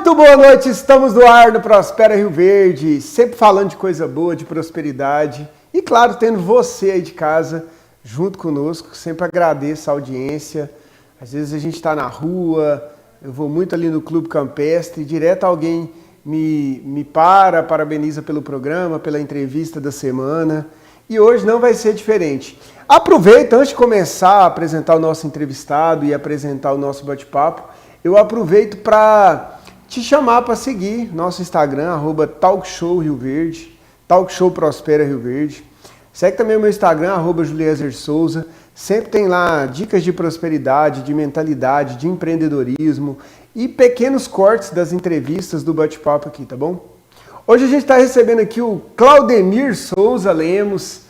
Muito boa noite, estamos no ar no Prospera Rio Verde, sempre falando de coisa boa, de prosperidade e, claro, tendo você aí de casa junto conosco. Sempre agradeço a audiência. Às vezes a gente está na rua, eu vou muito ali no Clube Campestre, direto alguém me parabeniza pelo programa, pela entrevista da semana. E hoje não vai ser diferente. Aproveita, antes de começar a apresentar o nosso entrevistado e apresentar o nosso bate-papo, eu aproveito para te chamar para seguir nosso Instagram, @TalkShowRioVerde, Talkshow Prospera Rio Verde. Segue também o meu Instagram, @JulieserSouza. Sempre tem lá dicas de prosperidade, de mentalidade, de empreendedorismo e pequenos cortes das entrevistas do bate-papo aqui, tá bom? Hoje a gente está recebendo aqui o Claudemir Souza Lemos.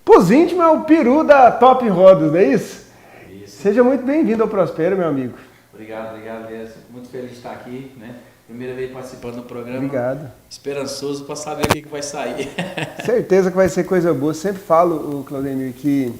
Pros íntimos é o peru da Top Rodas, não é isso? Isso. Seja muito bem-vindo ao Prospera, meu amigo. Obrigado, Elias. Muito feliz de estar aqui, né? Primeira vez participando do programa. Obrigado. Esperançoso para saber o que vai sair. Certeza que vai ser coisa boa. Sempre falo, o Claudemir, que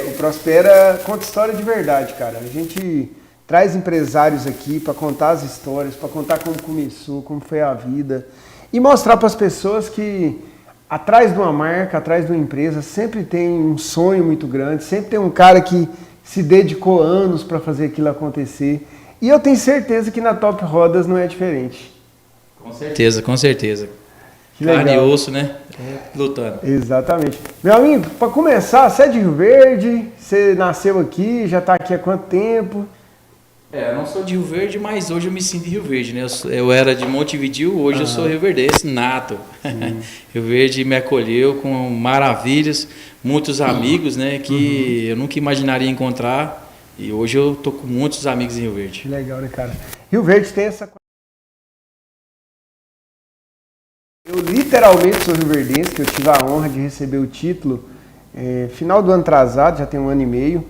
o Prospera conta história de verdade, cara. A gente traz empresários aqui para contar as histórias, para contar como começou, como foi a vida e mostrar para as pessoas que atrás de uma marca, atrás de uma empresa, sempre tem um sonho muito grande, sempre tem um cara que se dedicou anos para fazer aquilo acontecer. E eu tenho certeza que na Top Rodas não é diferente. Com certeza, com certeza. Que Carne e legal. osso, né? Lutando. Exatamente. Meu amigo, para começar, você é de Rio Verde, você nasceu aqui, já está aqui há quanto tempo? Eu não sou de Rio Verde, mas hoje eu me sinto de Rio Verde, né? Eu era de Montevidéu, hoje eu sou rioverdense nato. Rio Verde me acolheu com maravilhas, muitos amigos, né? Que eu nunca imaginaria encontrar. E hoje eu tô com muitos amigos em Rio Verde. Que legal, né, cara? Rio Verde tem essa... Eu literalmente sou rioverdense, que eu tive a honra de receber o título final do ano atrasado, já tem 1 ano e meio.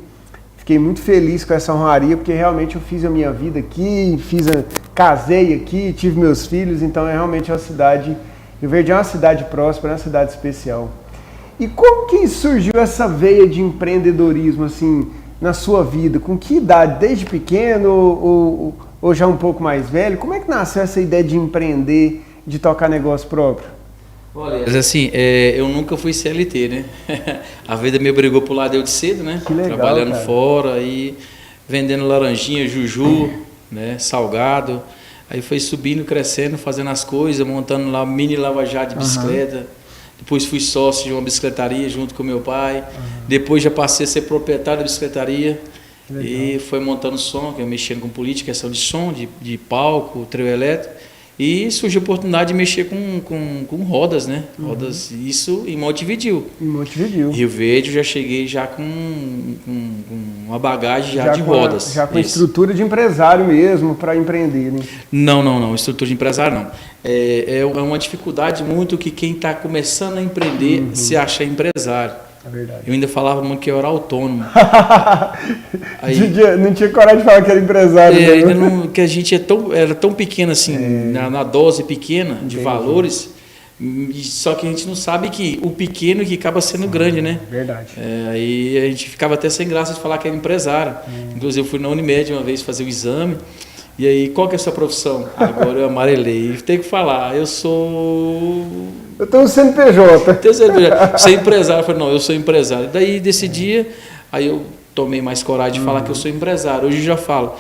Fiquei muito feliz com essa honraria, porque realmente eu fiz a minha vida aqui, casei aqui, tive meus filhos, então realmente uma cidade... Rio Verde é uma cidade próspera, é uma cidade especial. E como que surgiu essa veia de empreendedorismo, assim, na sua vida? Com que idade? Desde pequeno ou já um pouco mais velho? Como é que nasceu essa ideia de empreender, de tocar negócio próprio? Olha, mas assim, eu nunca fui CLT, né? A vida me obrigou pro lado eu de cedo, né? Que legal, trabalhando cara. fora e vendendo laranjinha, juju, né? Salgado. Aí foi subindo, crescendo, fazendo as coisas, montando lá mini lava-jato de bicicleta. Depois fui sócio de uma bicicletaria junto com meu pai. Depois já passei a ser proprietário da bicicletaria. E foi montando som, que eu mexendo com política, questão de som, de palco, trio elétrico. E surgiu a oportunidade de mexer com rodas, né? Rodas, isso em Montevidéu. Em Montevidéu. Rio Verde eu já cheguei já com uma bagagem já de rodas. Já com Isso. estrutura de empresário mesmo para empreender, né? Não, estrutura de empresário não. É uma dificuldade muito que quem está começando a empreender se acha empresário. É verdade. Eu ainda falava muito que eu era autônomo. Aí, Não tinha coragem de falar que era empresário. ainda não, que a gente era tão pequeno assim, na dose pequena de valores, só que a gente não sabe que o pequeno que acaba sendo grande, né? Verdade. Aí a gente ficava até sem graça de falar que era empresário. Inclusive eu fui na Unimed uma vez fazer o exame. E aí, qual que é a sua profissão? Agora eu amarelei. Tem que falar, eu sou... Eu tenho um CNPJ. Você é empresário? Eu falei, não, eu sou empresário. Daí, desse dia, aí eu tomei mais coragem de falar que eu sou empresário. Hoje eu já falo,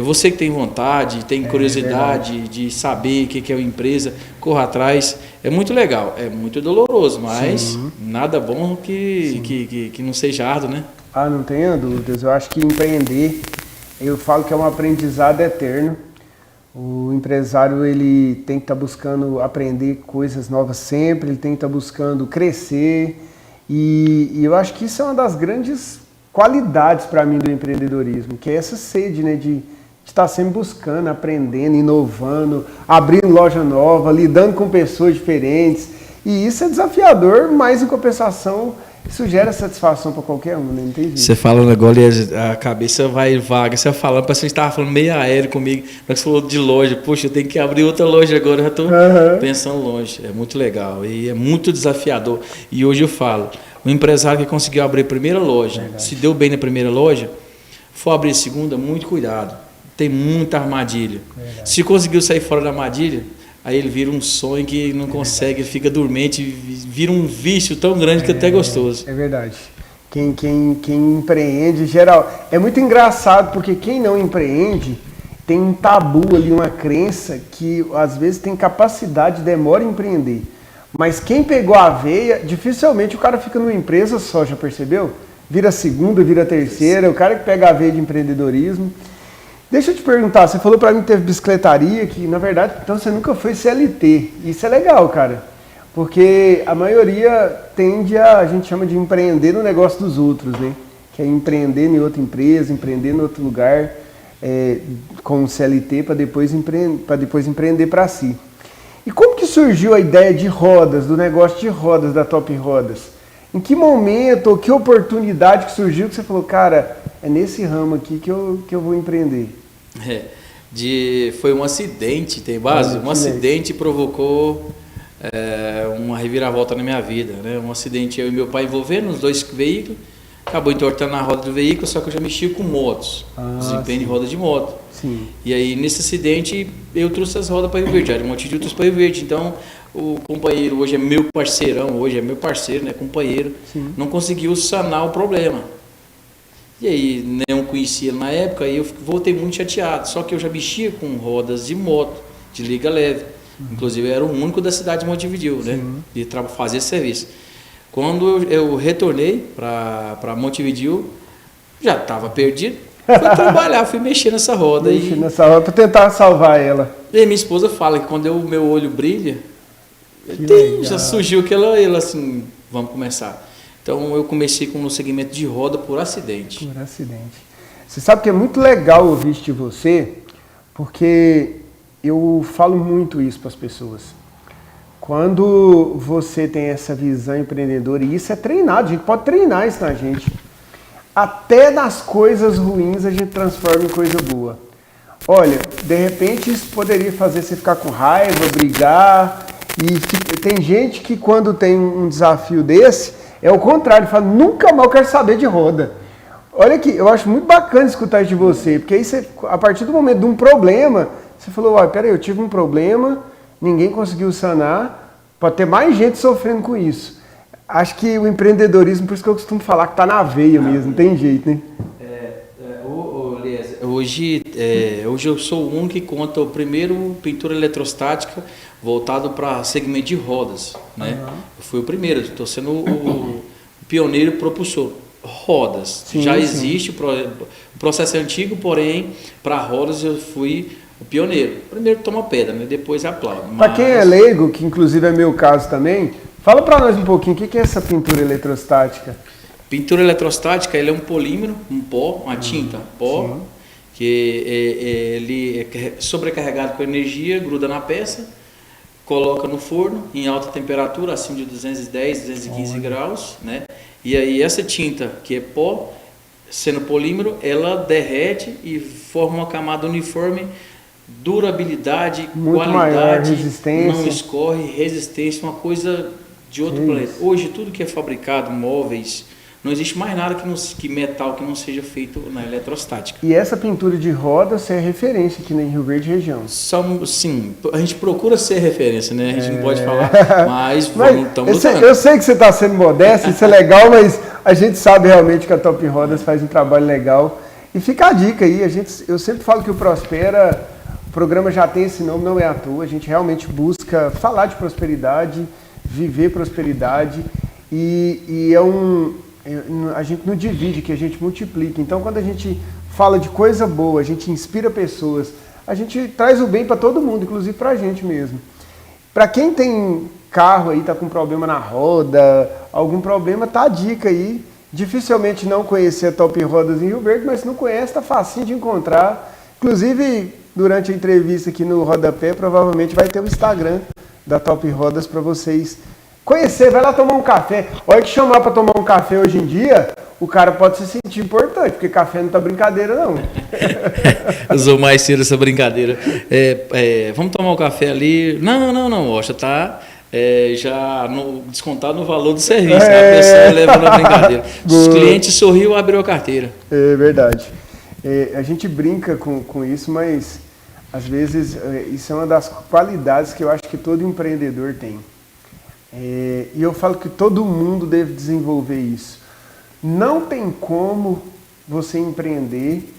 você que tem vontade, tem curiosidade de saber o que é uma empresa, corra atrás. É muito legal, é muito doloroso, mas nada bom que não seja árduo, né? Ah, não tenha dúvidas. Eu acho que empreender, eu falo que é um aprendizado eterno. O empresário, ele tem que estar buscando aprender coisas novas sempre, ele tem que estar buscando crescer. E eu acho que isso é uma das grandes qualidades para mim do empreendedorismo, que é essa sede, né, de estar sempre buscando, aprendendo, inovando, abrindo loja nova, lidando com pessoas diferentes. E isso é desafiador, mas em compensação isso gera satisfação para qualquer um, né? Não tem jeito. Você fala um negócio e a cabeça vai vaga. Você falando, parece que você estava falando meio aéreo comigo. Você falou de loja. Poxa, eu tenho que abrir outra loja agora. Eu já estou pensando longe. É muito legal e é muito desafiador. E hoje eu falo, o empresário que conseguiu abrir a primeira loja, se deu bem na primeira loja, for abrir a segunda, muito cuidado. tem muita armadilha. Se conseguiu sair fora da armadilha, aí ele vira um sonho que não consegue, ele fica dormente, vira um vício tão grande que até é gostoso. É verdade. Quem empreende, geral... É muito engraçado, porque quem não empreende tem um tabu ali, uma crença que às vezes tem capacidade, demora a empreender. Mas quem pegou a veia, dificilmente o cara fica numa empresa só, já percebeu? Vira segunda, vira terceira, o cara que pega a veia de empreendedorismo. Deixa eu te perguntar, você falou pra mim que teve bicicletaria, que na verdade, então você nunca foi CLT. Isso é legal, cara. Porque a maioria tende a gente chama de empreender no negócio dos outros, né? Que é empreender em outra empresa, empreender em outro lugar, com o CLT, para depois empreender para si. E como que surgiu a ideia de rodas, do negócio de rodas da Top Rodas? Em que momento ou que oportunidade que surgiu que você falou, cara, é nesse ramo aqui que eu vou empreender? Foi um acidente, tem base? Um acidente provocou uma reviravolta na minha vida, né? Um acidente, eu e meu pai envolvendo os dois veículos, acabou entortando a roda do veículo, só que eu já mexia com motos, desempenho de roda de moto. Sim. E aí, nesse acidente, eu trouxe as rodas para Rio Verde, era um monte de outros para Rio Verde. Então, o companheiro, hoje é meu parceirão, hoje é meu parceiro, né, companheiro, Sim. não conseguiu sanar o problema. E aí, não conhecia ele na época, e eu voltei muito chateado. Só que eu já mexia com rodas de moto, de liga leve. Inclusive, eu era o único da cidade de Montevidéu, né, de fazer esse serviço. Quando eu retornei para Montevidéu, já estava perdido. Fui trabalhar, fui mexer nessa roda. Nessa roda para tentar salvar ela. E minha esposa fala que quando o meu olho brilha, já surgiu aquela assim, vamos começar. Então eu comecei no segmento de roda por acidente. Por acidente. Você sabe que é muito legal ouvir isso de você, porque eu falo muito isso para as pessoas. Quando você tem essa visão empreendedora, e isso é treinado, a gente pode treinar isso na gente. Até nas coisas ruins a gente transforma em coisa boa. Olha, de repente isso poderia fazer você ficar com raiva, brigar. E tem gente que quando tem um desafio desse, é o contrário, fala, nunca mais eu quero saber de roda. Olha aqui, eu acho muito bacana escutar isso de você, porque aí você, a partir do momento de um problema, você falou, olha, peraí, eu tive um problema, ninguém conseguiu sanar, pode ter mais gente sofrendo com isso. Acho que o empreendedorismo, por isso que eu costumo falar que está na veia mesmo, não tem jeito, né? Hoje eu sou o único que conta o primeiro pintura eletrostática voltado para segmento de rodas, né? Eu fui o primeiro, estou sendo o pioneiro propulsor. Rodas, já existe, o processo é antigo, porém, para rodas eu fui o pioneiro. Primeiro toma pedra, né? Depois aplaude. Para quem é leigo, que inclusive é meu caso também, fala para nós um pouquinho, o que é essa pintura eletrostática? Pintura eletrostática, ele é um polímero, um pó, uma tinta, pó, que ele é sobrecarregado com energia, gruda na peça, coloca no forno em alta temperatura, acima de 210, 215 graus, né? E aí essa tinta, que é pó, sendo polímero, ela derrete e forma uma camada uniforme, durabilidade, muito qualidade, maior, resistência. Não escorre, resistência, uma coisa de outro planeta. Hoje tudo que é fabricado, móveis, não existe mais nada que metal que não seja feito na eletrostática. E essa pintura de rodas é referência aqui em Rio Verde região? Sim, a gente procura ser referência, né? A gente não pode falar, mas estamos lutando. Eu sei que você está sendo modesto, isso é legal, mas a gente sabe realmente que a Top Rodas faz um trabalho legal. E fica a dica aí, eu sempre falo que o Prospera, o programa já tem esse nome, não é à toa, a gente realmente busca falar de prosperidade, viver prosperidade e a gente não divide, que a gente multiplica. Então, quando a gente fala de coisa boa, a gente inspira pessoas, a gente traz o bem para todo mundo, inclusive para a gente mesmo. Para quem tem carro aí, tá com problema na roda, algum problema, tá a dica aí. Dificilmente não conhecer a Top Rodas em Rio Verde, mas se não conhece, tá facinho de encontrar. Inclusive, durante a entrevista aqui no Rodapé, provavelmente vai ter o Instagram da Top Rodas para vocês conhecer, vai lá tomar um café. Olha que chamar para tomar um café hoje em dia, o cara pode se sentir importante, porque café não tá brincadeira, não. Usou mais cedo essa brincadeira. Vamos tomar um café ali. Não, Oxa, tá já descontado no valor do serviço. Né? A pessoa leva na brincadeira. Os clientes sorriu, abriu a carteira. É verdade. A gente brinca com isso, mas às vezes isso é uma das qualidades que eu acho que todo empreendedor tem. E eu falo que todo mundo deve desenvolver isso. Não tem como você empreender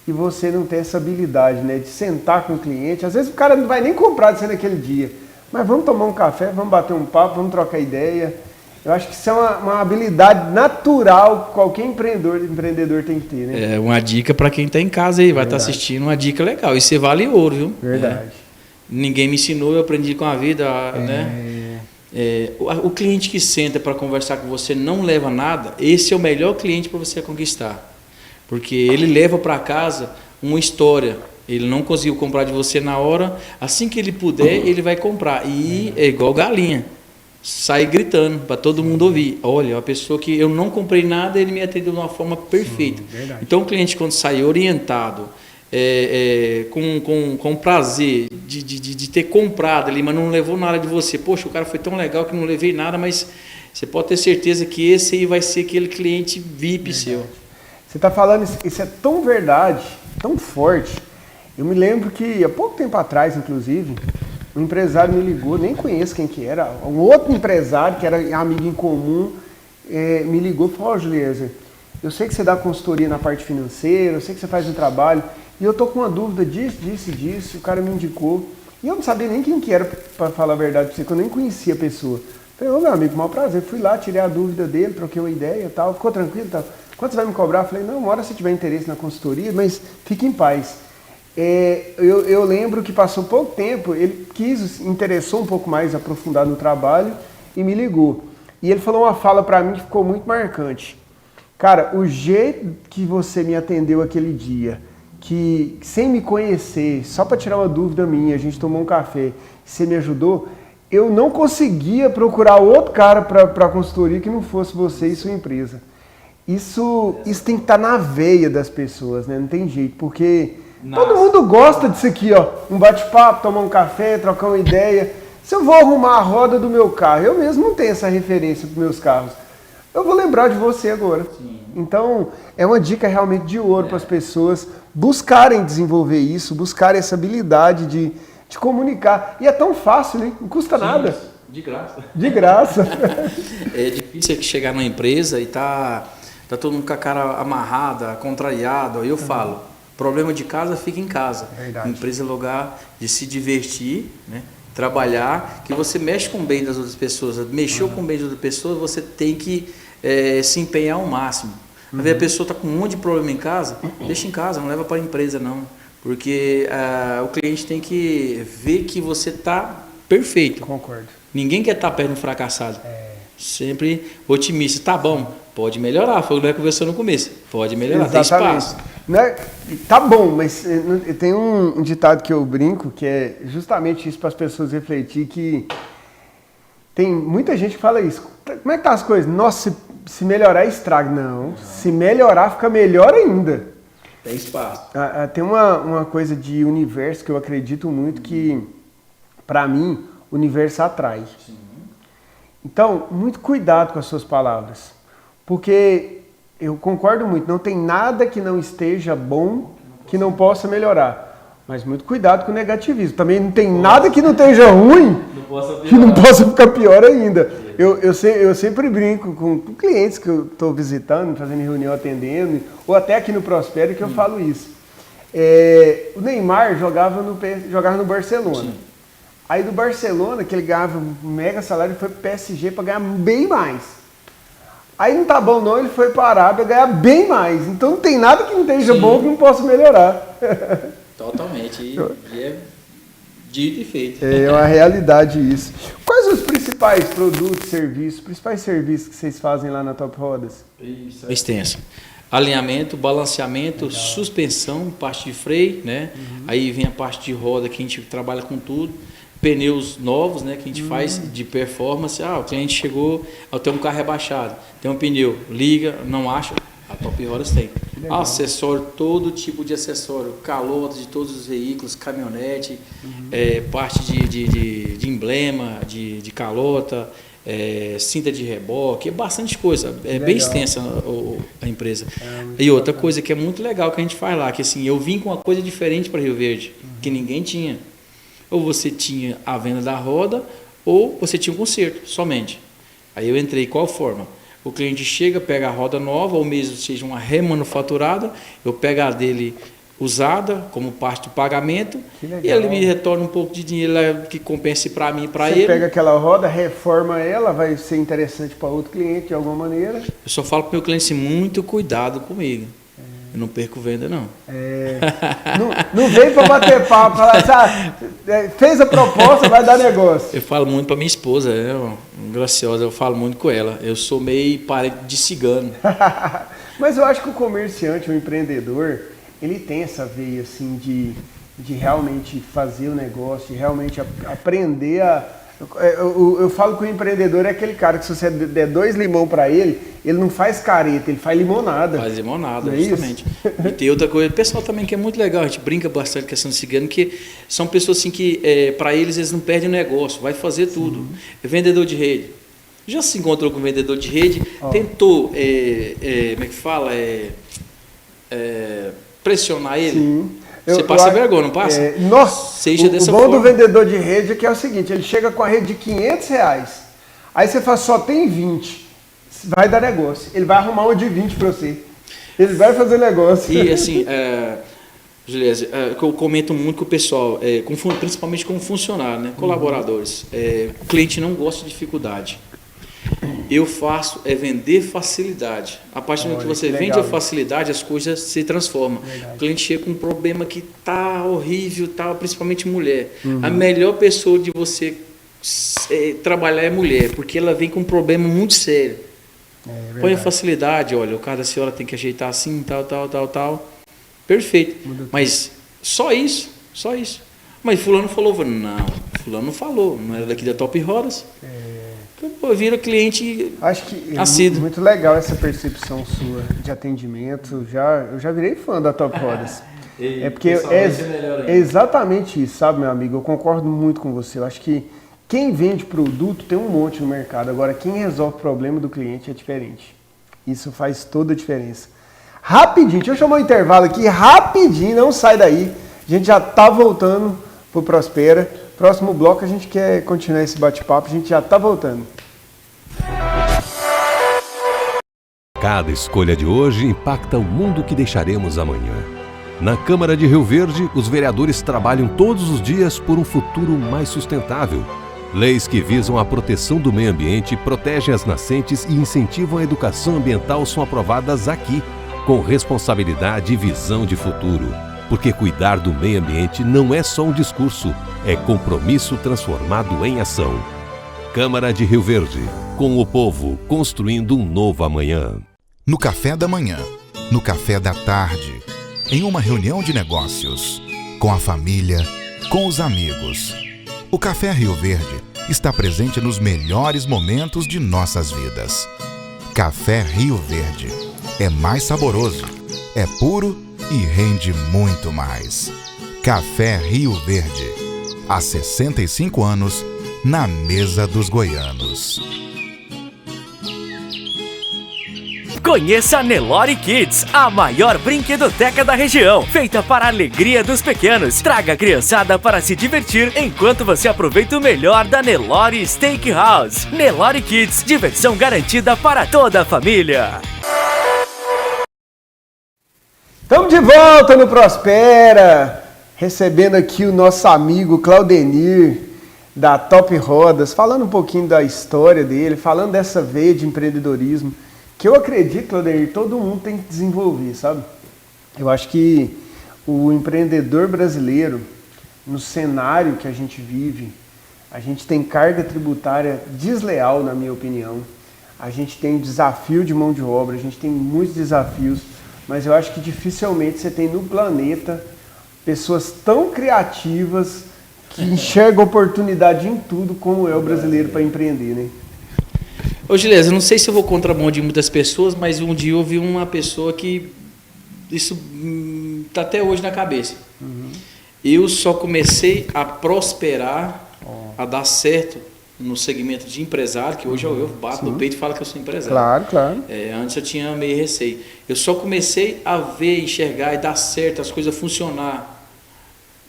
e você não ter essa habilidade, né, de sentar com o cliente. Às vezes o cara não vai nem comprar de você naquele dia, mas vamos tomar um café, vamos bater um papo, vamos trocar ideia. Eu acho que isso é uma habilidade natural que qualquer empreendedor tem que ter, né? É uma dica para quem está em casa aí, vai estar assistindo, uma dica legal. Isso vale ouro, viu? Verdade. Ninguém me ensinou, eu aprendi com a vida, né? O cliente que senta para conversar com você não leva nada, esse é o melhor cliente para você conquistar. Porque ele leva para casa uma história. Ele não conseguiu comprar de você na hora, assim que ele puder, ele vai comprar. E é igual galinha. Sai gritando para todo mundo ouvir. Olha, a pessoa que eu não comprei nada, ele me atendeu de uma forma perfeita. Sim, então o cliente, quando sai orientado, com prazer de ter comprado ali, mas não levou nada de você. Poxa, o cara foi tão legal que não levei nada, mas você pode ter certeza que esse aí vai ser aquele cliente VIP seu. Você está falando, isso é tão verdade, tão forte. Eu me lembro que há pouco tempo atrás, inclusive, um empresário me ligou, nem conheço quem que era, um outro empresário que era amigo em comum, me ligou e falou: Juliezer, eu sei que você dá consultoria na parte financeira, eu sei que você faz um trabalho, e eu tô com uma dúvida disso, o cara me indicou, e eu não sabia nem quem que era, para falar a verdade para você, que eu nem conhecia a pessoa. Falei: ô meu amigo, maior prazer, fui lá, tirei a dúvida dele, troquei uma ideia e tal, ficou tranquilo e tal. Quanto você vai me cobrar? Falei: não, uma hora se tiver interesse na consultoria, mas fique em paz. Eu lembro que passou pouco tempo, ele interessou um pouco mais, aprofundar no trabalho e me ligou. E ele falou uma fala para mim que ficou muito marcante. Cara, o jeito que você me atendeu aquele dia, que sem me conhecer, só para tirar uma dúvida minha, a gente tomou um café, você me ajudou, eu não conseguia procurar outro cara para a consultoria que não fosse você e sua empresa. Isso tem que estar na veia das pessoas, né? Não tem jeito, porque todo mundo gosta disso aqui, ó. Um bate-papo, tomar um café, trocar uma ideia. Se eu vou arrumar a roda do meu carro, eu mesmo não tenho essa referência para os meus carros, eu vou lembrar de você agora. Sim. Então, é uma dica realmente de ouro para as pessoas buscarem desenvolver isso, buscarem essa habilidade de comunicar. E é tão fácil, né? Não custa nada. De graça. De graça. É difícil chegar numa empresa e tá todo mundo com a cara amarrada, contrariado. Aí eu falo, problema de casa fica em casa. Verdade. Empresa é lugar de se divertir, né? Trabalhar, que você mexe com o bem das outras pessoas. Mexeu com o bem das outras pessoas, você tem que se empenhar ao máximo. Às vezes a pessoa está com um monte de problema em casa, deixa em casa, não leva para a empresa não. Porque o cliente tem que ver que você está perfeito. Concordo. Ninguém quer estar perto de um fracassado. Sempre otimista. Tá bom, pode melhorar. Foi o que nós conversamos no começo. Pode melhorar, exatamente. Tem espaço. Tá bom, mas tem um ditado que eu brinco, que é justamente isso para as pessoas refletir, que tem muita gente que fala isso. Como é que tá as coisas? Nossa, se melhorar estraga. Não, se melhorar fica melhor ainda. Tem espaço. Tem uma coisa de universo que eu acredito muito que, para mim, o universo atrai. Sim. Então, muito cuidado com as suas palavras. Porque eu concordo muito, não tem nada que não esteja bom que não possa melhorar. Mas muito cuidado com o negativismo. Também não tem nada que não esteja ruim que não possa ficar pior ainda. Eu sempre brinco com clientes que eu estou visitando, fazendo reunião, atendendo, ou até aqui no Prospero que eu falo isso. O Neymar jogava no Barcelona. Sim. Aí do Barcelona, que ele ganhava um mega salário, ele foi pro PSG para ganhar bem mais. Aí não tá bom não, ele foi para a Arábia ganhar bem mais. Então não tem nada que não esteja bom que não possa melhorar. Totalmente. E é dito e feito. É uma realidade isso. Quais os principais produtos, principais serviços que vocês fazem lá na Top Rodas? Isso. Extenso. Alinhamento, balanceamento, legal, suspensão, parte de freio, né? Aí vem a parte de roda que a gente trabalha com tudo. Pneus novos, né, que a gente faz de performance. O cliente chegou, tem um carro rebaixado, tem um pneu, liga, não acha, a Top Rodas tem. Acessório, todo tipo de acessório, calota de todos os veículos, caminhonete, parte de emblema, de calota, cinta de reboque, bastante coisa. É bem extensa a empresa. E outra coisa que é muito legal que a gente faz lá, que assim, eu vim com uma coisa diferente para Rio Verde, que ninguém tinha. Ou você tinha a venda da roda, ou você tinha um conserto, somente. Aí eu entrei, qual forma? O cliente chega, pega a roda nova, ou mesmo seja uma remanufaturada, eu pego a dele usada como parte do pagamento e ele me retorna um pouco de dinheiro que compense para mim e para ele. Você pega aquela roda, reforma ela, vai ser interessante para outro cliente de alguma maneira. Eu só falo para o meu cliente assim, muito cuidado comigo. Eu não perco venda, não. Não vem para bater papo, falar, fez a proposta, vai dar negócio. Eu falo muito para minha esposa, graciosa, eu falo muito com ela. Eu sou meio parente de cigano. Mas eu acho que o comerciante, o empreendedor, ele tem essa veia assim de realmente fazer o negócio, de realmente aprender a... Eu falo que o empreendedor é aquele cara que se você der 2 limão para ele não faz careta, ele faz limonada. Faz limonada, justamente. E tem outra coisa, o pessoal também que é muito legal, a gente brinca bastante com a questão de cigano, que são pessoas assim que, para eles não perdem o negócio, vai fazer tudo. É vendedor de rede. Já se encontrou com um vendedor de rede, tentou, como é que fala, pressionar ele. Sim. Você passa vergonha, não passa? Nossa, seja dessa o bom forma. do vendedor de rede é que é o seguinte, ele chega com a rede de R$500, aí você fala, só tem 20, vai dar negócio. Ele vai arrumar um de 20 para você. Ele vai fazer negócio. E assim, Juliese, que eu comento muito com o pessoal, principalmente como funcionário, né? Colaboradores. O cliente não gosta de dificuldade. Eu faço vender facilidade. A partir do momento que você vende a facilidade, as coisas se transformam. O cliente chega com um problema que tá horrível, principalmente mulher. A melhor pessoa de você trabalhar é mulher, porque ela vem com um problema muito sério. Põe a facilidade, olha, o caso da senhora tem que ajeitar assim, tal. Perfeito. Mas só isso. Mas fulano falou, não, fulano não falou, não era daqui da Top Rodas. Pô, vira cliente acho que assíduo. Muito legal essa percepção sua de atendimento. Eu já virei fã da Top Rodas. Porque é exatamente isso, sabe, meu amigo? Eu concordo muito com você. Eu acho que quem vende produto tem um monte no mercado. Agora, quem resolve o problema do cliente é diferente. Isso faz toda a diferença. Rapidinho, deixa eu chamar um intervalo aqui, rapidinho, não sai daí. A gente já tá voltando pro Prospera. Próximo bloco a gente quer continuar esse bate-papo, a gente já está voltando. Cada escolha de hoje impacta o mundo que deixaremos amanhã. Na Câmara de Rio Verde, os vereadores trabalham todos os dias por um futuro mais sustentável. Leis que visam a proteção do meio ambiente, protegem as nascentes e incentivam a educação ambiental são aprovadas aqui, com responsabilidade e visão de futuro. Porque cuidar do meio ambiente não é só um discurso, é compromisso transformado em ação. Câmara de Rio Verde, com o povo construindo um novo amanhã. No café da manhã, no café da tarde, em uma reunião de negócios, com a família, com os amigos. O Café Rio Verde está presente nos melhores momentos de nossas vidas. Café Rio Verde é mais saboroso, é puro e rende muito mais. Café Rio Verde, há 65 anos, na mesa dos goianos. Conheça a Nelore Kids, a maior brinquedoteca da região, feita para a alegria dos pequenos. Traga a criançada para se divertir enquanto você aproveita o melhor da Nelore Steakhouse. Nelore Kids, diversão garantida para toda a família. Estamos de volta no Prospera, recebendo aqui o nosso amigo Claudenir, da Top Rodas, falando um pouquinho da história dele, falando dessa veia de empreendedorismo, que eu acredito, Claudenir, todo mundo tem que desenvolver, sabe? Eu acho que o empreendedor brasileiro, no cenário que a gente vive, a gente tem carga tributária desleal, na minha opinião, a gente tem desafio de mão de obra, a gente tem muitos desafios, mas eu acho que dificilmente você tem no planeta pessoas tão criativas que enxergam oportunidade em tudo como é o brasileiro para empreender, né? Ô, Gilés, eu não sei se eu vou contramão de muitas pessoas, mas um dia eu ouvi uma pessoa que isso está até hoje na cabeça. Eu só comecei a prosperar, a dar certo no segmento de empresário, que hoje eu bato no peito e falo que eu sou empresário. Claro, claro. Antes eu tinha meio receio. Eu só comecei a ver, enxergar e dar certo, as coisas funcionar,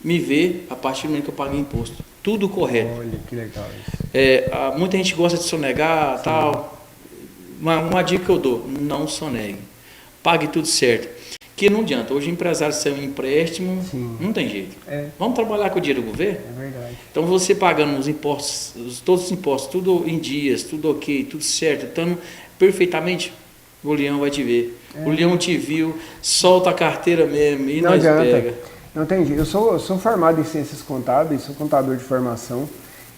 me ver a partir do momento que eu paguei imposto. Tudo correto. Olha, que legal isso. Muita gente gosta de sonegar, tal. Uma dica que eu dou, não sonegue. Pague tudo certo. Que não adianta. Hoje o empresário ser um empréstimo, não tem jeito. Vamos trabalhar com o dinheiro do governo? É verdade. Então você pagando os impostos, todos os impostos, tudo em dias, tudo ok, tudo certo, estando perfeitamente, o leão vai te ver. O leão te viu, solta a carteira mesmo e Não nós adianta. pega. Não tem jeito. Eu sou formado em ciências contábeis, sou contador de formação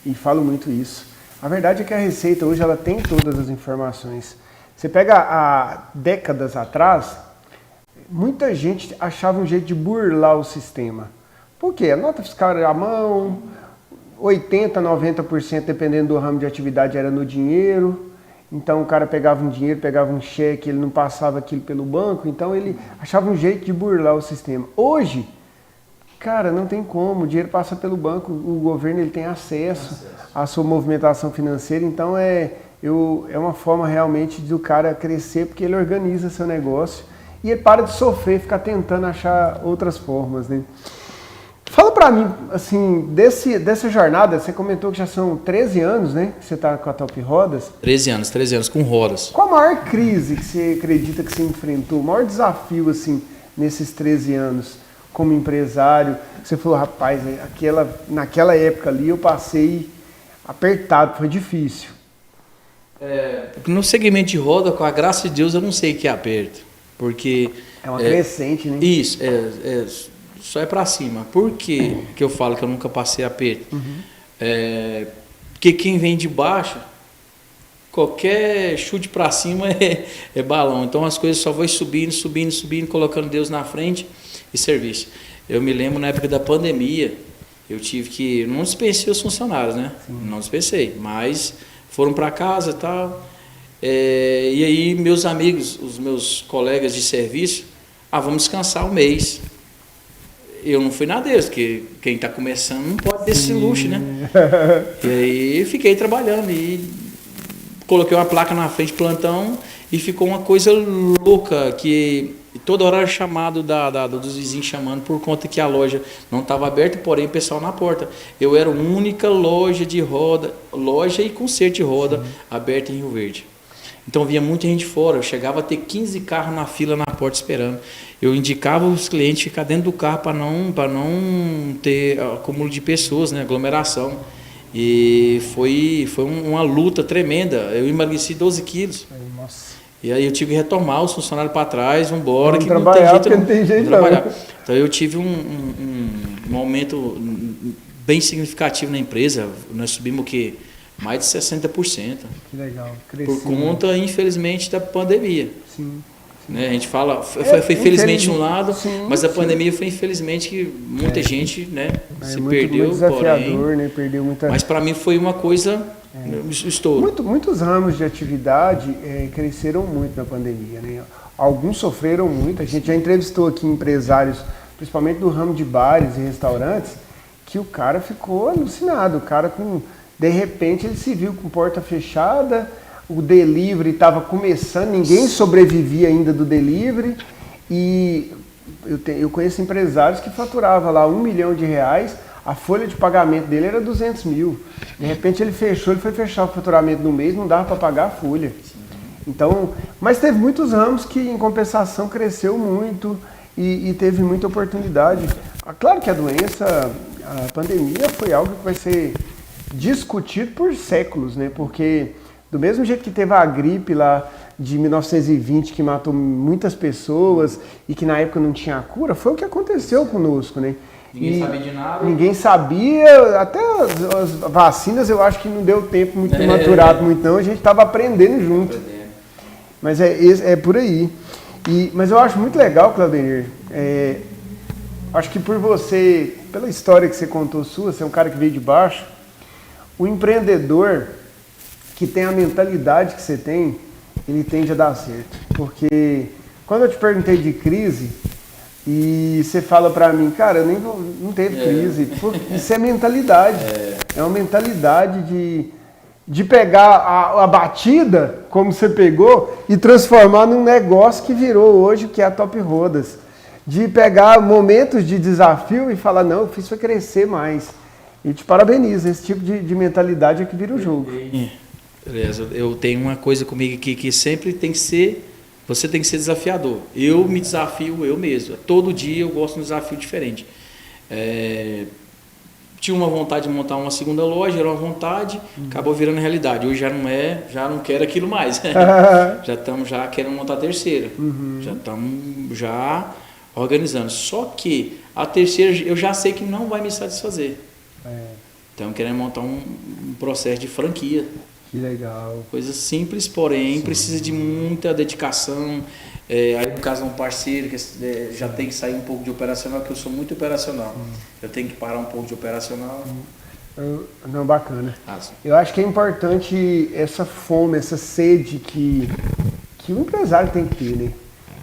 e falo muito isso. A verdade é que a Receita hoje ela tem todas as informações. Você pega há décadas atrás, muita gente achava um jeito de burlar o sistema. Por quê? A nota fiscal era à mão, 80%, 90% dependendo do ramo de atividade era no dinheiro. Então o cara pegava um dinheiro, pegava um cheque, ele não passava aquilo pelo banco, então ele achava um jeito de burlar o sistema. Hoje, cara, não tem como, o dinheiro passa pelo banco, o governo ele tem acesso à sua movimentação financeira, então é uma forma realmente do cara crescer, porque ele organiza seu negócio e ele para de sofrer, ficar tentando achar outras formas, né? Fala pra mim, assim, dessa jornada, você comentou que já são 13 anos, né, que você está com a Top Rodas. 13 anos, com rodas. Qual a maior crise que você acredita que você enfrentou, o maior desafio, assim, nesses 13 anos? Como empresário, você falou, rapaz, naquela época ali eu passei apertado, foi difícil. No segmento de roda, com a graça de Deus, eu não sei o que é aperto, porque... É uma crescente, né? Isso, só é pra cima. Por que eu falo que eu nunca passei aperto? Porque quem vem de baixo, qualquer chute pra cima é balão, então as coisas só vão subindo, colocando Deus na frente e serviço. Eu me lembro na época da pandemia, eu tive que... Não dispensei os funcionários, né? Não dispensei, mas foram para casa e tal. E aí meus amigos, os meus colegas de serviço, vamos descansar um mês. Eu não fui na deles, porque quem está começando não pode ter esse luxo, né? E aí fiquei trabalhando e coloquei uma placa na frente, plantão, e ficou uma coisa louca, que toda hora era chamado dos vizinhos chamando por conta que a loja não estava aberta, porém o pessoal na porta. Eu era a única loja de roda, loja e conserto de roda aberta em Rio Verde. Então vinha muita gente fora, eu chegava a ter 15 carros na fila na porta esperando. Eu indicava os clientes ficar dentro do carro para não ter acúmulo de pessoas, né, aglomeração. E foi uma luta tremenda. Eu emagreci 12 quilos. Nossa. E aí eu tive que retomar os funcionários para trás, vambora, que não tem jeito não. Então eu tive um aumento bem significativo na empresa. Nós subimos o quê? Mais de 60%. Que legal, por conta, infelizmente, da pandemia. Sim. Né? A gente fala, foi infelizmente um lado, mas a pandemia foi infelizmente que muita gente, né, se perdeu, muito desafiador, porém, né? Perdeu muita... Mas para mim foi uma coisa, estouro. Muitos ramos de atividade cresceram muito na pandemia, né? Alguns sofreram muito, a gente já entrevistou aqui empresários, principalmente do ramo de bares e restaurantes, que o cara ficou alucinado, o cara de repente ele se viu com porta fechada, o delivery estava começando, ninguém sobrevivia ainda do delivery, e eu conheço empresários que faturavam lá R$1 milhão, a folha de pagamento dele era 200 mil. De repente ele foi fechar o faturamento no mês, não dava para pagar a folha. Então, mas teve muitos ramos que em compensação cresceu muito e teve muita oportunidade. Claro que a pandemia foi algo que vai ser discutido por séculos, né? Porque do mesmo jeito que teve a gripe lá de 1920, que matou muitas pessoas e que na época não tinha cura, foi o que aconteceu conosco, né? Ninguém sabia de nada. Ninguém sabia, até as vacinas eu acho que não deu tempo muito maturado muito não, a gente estava aprendendo junto. Mas é por aí. Mas eu acho muito legal, Claudenir, acho que por você, pela história que você contou sua, você é um cara que veio de baixo, o empreendedor que tem a mentalidade que você tem, ele tende a dar certo. Porque quando eu te perguntei de crise, e você fala para mim, cara, não teve crise. Isso é mentalidade. É uma mentalidade de pegar a batida, como você pegou, e transformar num negócio que virou hoje, que é a Top Rodas. De pegar momentos de desafio e falar, não, eu fiz foi crescer mais. E te parabenizo, esse tipo de mentalidade é que vira o jogo. Beleza, eu tenho uma coisa comigo aqui que sempre tem que ser, você tem que ser desafiador. Eu me desafio eu mesmo. Todo dia eu gosto de um desafio diferente. Tinha uma vontade de montar uma segunda loja, era uma vontade, acabou virando realidade. Hoje já não quero aquilo mais. Já estamos querendo montar a terceira. Já estamos organizando. Só que a terceira eu já sei que não vai me satisfazer. Então querendo montar um processo de franquia. Que legal. Coisa simples, porém precisa de muita dedicação. Aí no caso de um parceiro que já tem que sair um pouco de operacional, que eu sou muito operacional. Eu tenho que parar um pouco de operacional. Não, bacana. Eu acho que é importante essa fome, essa sede que o empresário tem que ter, né?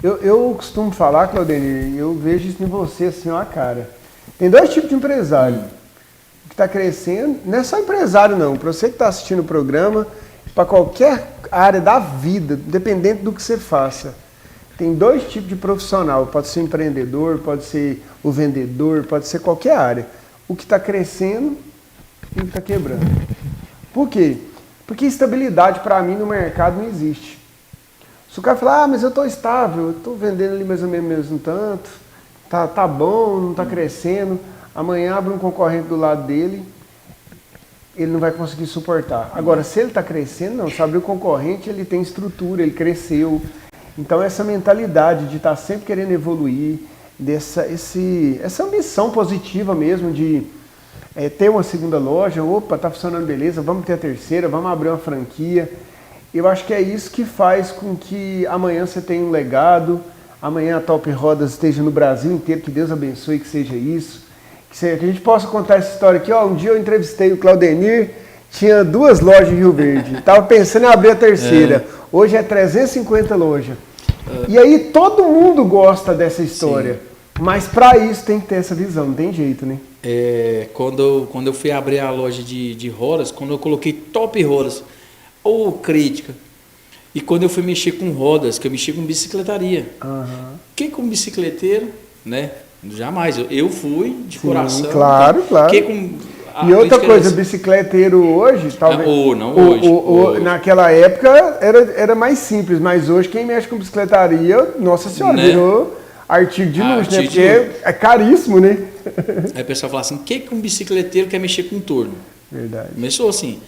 Eu costumo falar, Claudenir, eu vejo isso em você assim, ó, cara. Tem dois tipos de empresário. Que está crescendo, não é só empresário não, para você que está assistindo o programa, para qualquer área da vida, independente do que você faça, tem dois tipos de profissional, pode ser empreendedor, pode ser o vendedor, pode ser qualquer área, o que está crescendo e o que está quebrando. Por quê? Porque estabilidade para mim no mercado não existe. Se o cara falar, mas eu estou estável, eu estou vendendo ali mais ou menos mesmo tanto, tá bom, não está crescendo, amanhã abre um concorrente do lado dele, ele não vai conseguir suportar. Agora, se ele está crescendo, não, se abrir o concorrente, ele tem estrutura, ele cresceu. Então, essa mentalidade de estar sempre querendo evoluir, essa ambição positiva mesmo de ter uma segunda loja, opa, está funcionando beleza, vamos ter a terceira, vamos abrir uma franquia. Eu acho que é isso que faz com que amanhã você tenha um legado, amanhã a Top Rodas esteja no Brasil inteiro, que Deus abençoe que seja isso. Que a gente possa contar essa história aqui. Um dia eu entrevistei o Claudenir, tinha 2 lojas em Rio Verde, estava pensando em abrir a terceira. Hoje é 350 lojas. E aí todo mundo gosta dessa história, mas para isso tem que ter essa visão, não tem jeito, né? Quando eu fui abrir a loja de rodas, quando eu coloquei Top Rodas, ou crítica, e quando eu fui mexer com rodas, que eu mexi com bicicletaria. Que com bicicleteiro, né? Jamais, eu fui de coração. Claro. E outra coisa, bicicleteiro hoje, talvez. Hoje. Naquela época era mais simples, mas hoje quem mexe com bicicletaria, nossa senhora, né? Virou artigo de luxo, né? Porque é caríssimo, né? Aí o pessoal fala assim, o que um bicicleteiro quer mexer com torno? Verdade. Começou assim,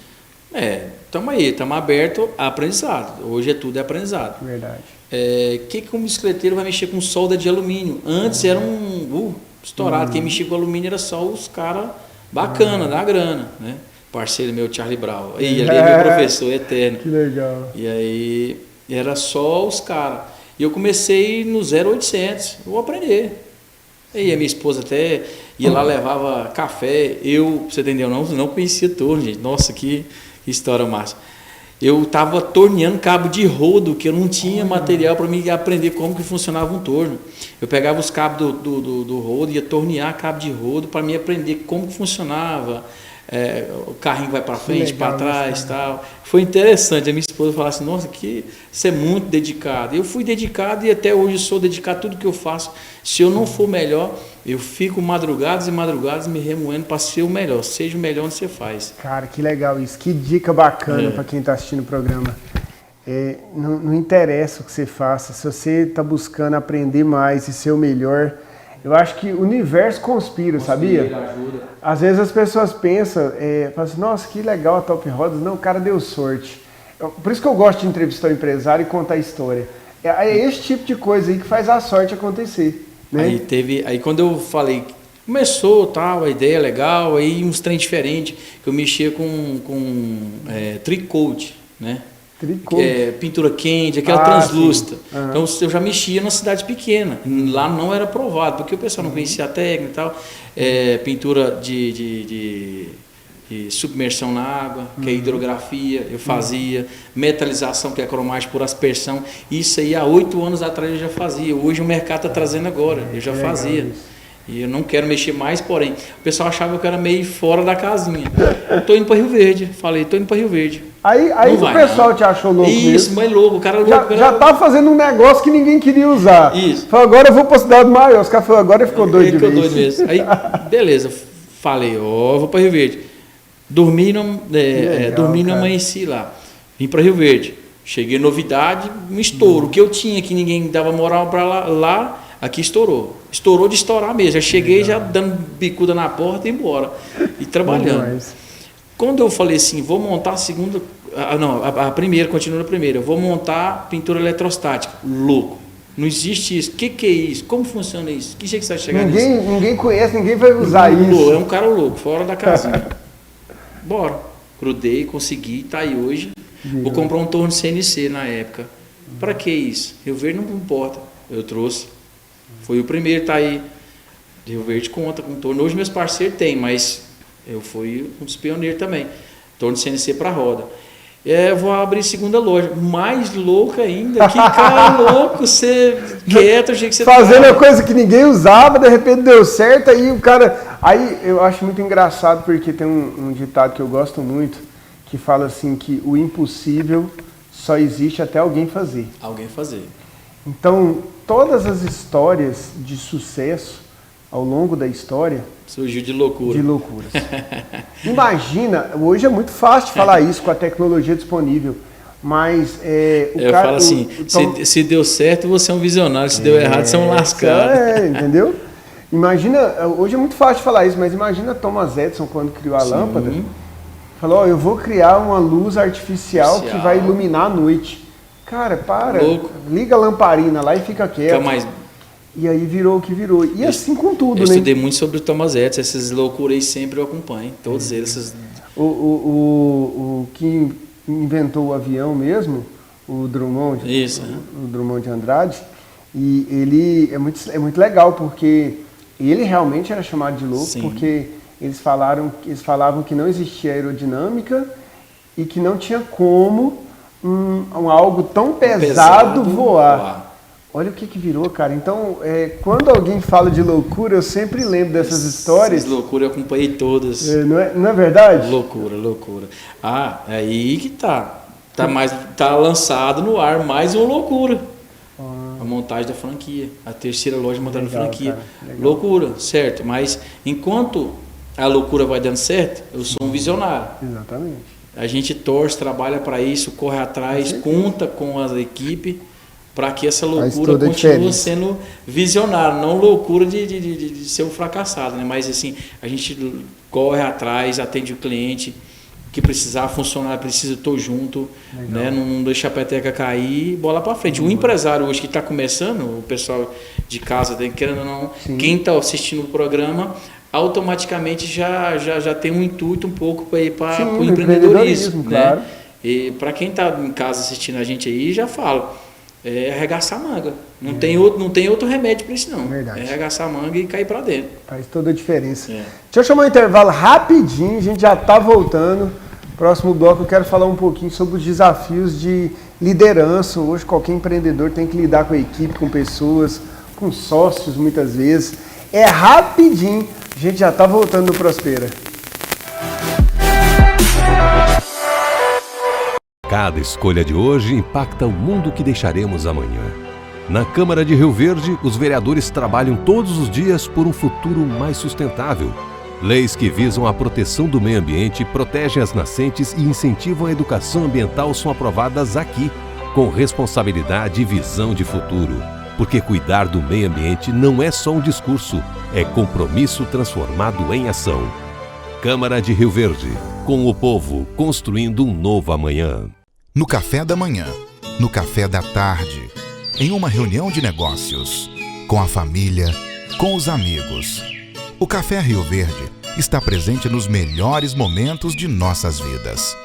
estamos abertos a aprendizado. Hoje tudo é aprendizado. Verdade. Que um bicicleteiro vai mexer com solda de alumínio? Antes era estourado. Quem mexia com alumínio era só os caras bacana, da grana, né? Parceiro meu, Charlie Brown. E ali é meu professor eterno. Que legal. E aí era só os caras. E eu comecei no 0800, vou aprender. E a minha esposa até ia lá, levava café. Eu, pra você entender, não conhecia torno, gente. Nossa, que história massa. Eu estava torneando cabo de rodo, que eu não tinha material para mim aprender como que funcionava um torno. Eu pegava os cabos do rodo, ia tornear cabo de rodo para mim aprender como que funcionava. O carrinho vai para frente, para trás e tal. Foi interessante. A minha esposa falou assim, nossa, você é muito dedicado. Eu fui dedicado e até hoje sou dedicado a tudo que eu faço. Se eu não for melhor, eu fico madrugadas e madrugadas me remoendo para ser o melhor. Seja o melhor onde você faz. Cara, que legal isso. Que dica bacana para quem está assistindo o programa. Não interessa o que você faça. Se você está buscando aprender mais e ser o melhor, eu acho que o universo conspira, sabia? Ajuda. Às vezes as pessoas pensam, falam assim, nossa, que legal a Top Rodas. Não, o cara deu sorte. Por isso que eu gosto de entrevistar o empresário e contar a história. É esse tipo de coisa aí que faz a sorte acontecer. Né? Aí quando eu falei, começou tal, a ideia legal, aí uns trem diferentes, que eu mexia com tricoat, né? Pintura quente, aquela translúcida. Então eu já mexia na cidade pequena. Lá não era aprovado, porque o pessoal não conhecia a técnica e tal. Pintura submersão na água, que é hidrografia, eu fazia, metalização, que é cromagem por aspersão. Isso aí há 8 anos atrás eu já fazia. Hoje o mercado está trazendo agora, eu já fazia. E eu não quero mexer mais, porém, o pessoal achava que eu era meio fora da casinha. Estou indo para Rio Verde, falei, estou indo para Rio Verde. Aí o pessoal te achou louco isso, mesmo. mas louco, o cara louco. Já tava fazendo um negócio que ninguém queria usar. Isso. Falou, agora eu vou pra cidade maior. Os caras falaram, agora ele ficou doido de vez. Ficou doido mesmo. Aí, beleza, falei, vou para Rio Verde. Dormi e amanheci lá. Vim para Rio Verde. Cheguei, novidade, um estouro. O que eu tinha que ninguém dava moral para lá, aqui estourou. Estourou de estourar mesmo. Já cheguei já dando bicuda na porta e embora. E trabalhando. Quando eu falei assim, vou montar a segunda... a primeira, continua na primeira. Eu vou montar pintura eletrostática. Louco. Não existe isso. O que é isso? Como funciona isso? Que jeito que você vai chegar nisso? Ninguém conhece, ninguém vai usar isso. É um cara louco, fora da casinha. Bora. Grudei, consegui, tá aí hoje. Vou comprar um torno CNC na época. Para que isso? Rio Verde não importa. Eu trouxe. Foi o primeiro, tá aí. Rio Verde conta com torno. Hoje meus parceiros têm, mas eu fui um dos pioneiros também. Torno CNC para roda. Vou abrir segunda loja. Mais louca ainda. Que cara louco. Você quieto, achei que você fazendo a coisa que ninguém usava, de repente deu certo, aí o cara... Aí eu acho muito engraçado, porque tem um ditado que eu gosto muito, que fala assim, que o impossível só existe até alguém fazer. Alguém fazer. Então, todas as histórias de sucesso, ao longo da história... Surgiu de loucura. De loucuras. Imagina, hoje é muito fácil de falar isso com a tecnologia disponível, mas... eu falo assim, se deu certo, você é um visionário, se deu errado, você é um lascado. Entendeu? Imagina, hoje é muito fácil de falar isso, mas imagina Thomas Edison quando criou a lâmpada, falou, eu vou criar uma luz artificial que vai iluminar a noite. Cara, liga a lamparina lá e fica quieto. E aí virou o que virou. E assim com tudo, né? Eu estudei muito sobre o Thomas Edison, essas loucuras aí sempre eu acompanho, todos eles. O que inventou o avião mesmo, o Drummond, o Drummond de Andrade, e ele é muito legal, porque ele realmente era chamado de louco, porque eles falavam que não existia aerodinâmica e que não tinha como algo tão pesado voar. Olha o que virou, cara. Então, quando alguém fala de loucura, eu sempre lembro dessas histórias. Essas loucuras eu acompanhei todas. Não é verdade? Loucura. Aí que tá. Tá lançado no ar mais uma loucura. A montagem da franquia. A terceira loja montando franquia. Loucura, certo. Mas enquanto a loucura vai dando certo, eu sou um visionário. Exatamente. A gente torce, trabalha para isso, corre atrás, conta com a equipe para que essa loucura continue sendo visionária, não loucura de ser um fracassado, né? Mas assim, a gente corre atrás, atende o cliente, que precisar funcionar, precisa, estou junto, né? Não deixar a peteca cair e bola para frente. O empresário hoje que está começando, o pessoal de casa, querendo ou não, quem está assistindo o programa, automaticamente já tem um intuito um pouco para ir para o empreendedorismo, né? Claro. E para quem está em casa assistindo a gente aí, já falo, arregaçar a manga. Não tem outro remédio para isso, não. Verdade. Arregaçar a manga e cair para dentro. Faz toda a diferença. Deixa eu chamar um intervalo rapidinho, a gente já está voltando. Próximo bloco eu quero falar um pouquinho sobre os desafios de liderança. Hoje qualquer empreendedor tem que lidar com a equipe, com pessoas, com sócios muitas vezes. É rapidinho, a gente já está voltando no Prospera. Cada escolha de hoje impacta o mundo que deixaremos amanhã. Na Câmara de Rio Verde, os vereadores trabalham todos os dias por um futuro mais sustentável. Leis que visam a proteção do meio ambiente, protegem as nascentes e incentivam a educação ambiental são aprovadas aqui, com responsabilidade e visão de futuro. Porque cuidar do meio ambiente não é só um discurso, é compromisso transformado em ação. Câmara de Rio Verde, com o povo, construindo um novo amanhã. No café da manhã, no café da tarde, em uma reunião de negócios, com a família, com os amigos. O Café Rio Verde está presente nos melhores momentos de nossas vidas.